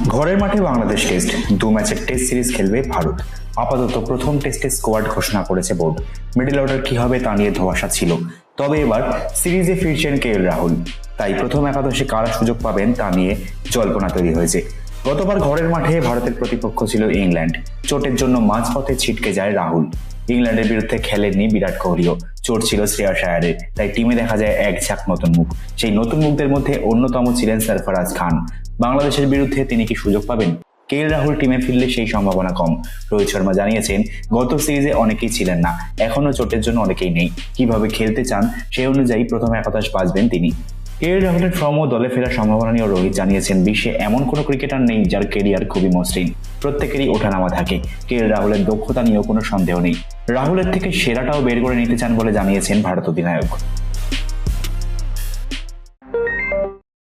ঘরের মাঠে বাংলাদেশ টেস্ট 2 ম্যাচের টেস্ট সিরিজ খেলবে ভারত। আপাতত প্রথম টেস্টে স্কোয়াড ঘোষণা করেছে বোর্ড। মিডল অর্ডার কি হবে তা নিয়ে ধোঁয়াশা ছিল, তবে এবার সিরিজে ফিরছেন রাহুল। তাই প্রথম একাদশে কারা সুযোগ পাবেন তা নিয়ে জল্পনা তৈরি হয়েছে। গতবার ঘরের মাঠে ভারতের প্রতিপক্ষ ছিল ইংল্যান্ড। চোটের জন্য মাঝপথে ছিটকে যায় রাহুল। ইংল্যান্ডের বিরুদ্ধে খেলেননি বিরাট কোহলিও, চোট ছিল শ্রেয়াস আয়ারের। তাই টিমে দেখা যায় এক ঝাঁক নতুন মুখ। সেই নতুন মুখদের মধ্যে অন্যতম ছিলেন সরফরাজ খান। বাংলাদেশের বিরুদ্ধে তিনি কি সুযোগ পাবেন? রাহুল টিমে ফিরলে সেই সম্ভাবনা কম। রোহিত শর্মা জানিয়েছেন, গত সিরিজে অনেকেই ছিলেন না, এখনো চোটের জন্য অনেকেই নেই। কিভাবে খেলতে চান সেই অনুযায়ী প্রথম একাদশ বাছবেন তিনি। রাহুলের ফর্ম ও দলে ফেরার সম্ভাবনা নিয়েও রোহিত জানিয়েছেন, বিশ্বে এমন কোনো ক্রিকেটার নেই যার কেরিয়ার খুবই মসৃণ। প্রত্যেকেরই ওঠানামা থাকে। রাহুলের দক্ষতা নিয়েও কোনো সন্দেহ নেই। রাহুলের থেকে সেরাটাও বের করে নিতে চান বলে জানিয়েছেন ভারত অধিনায়ক।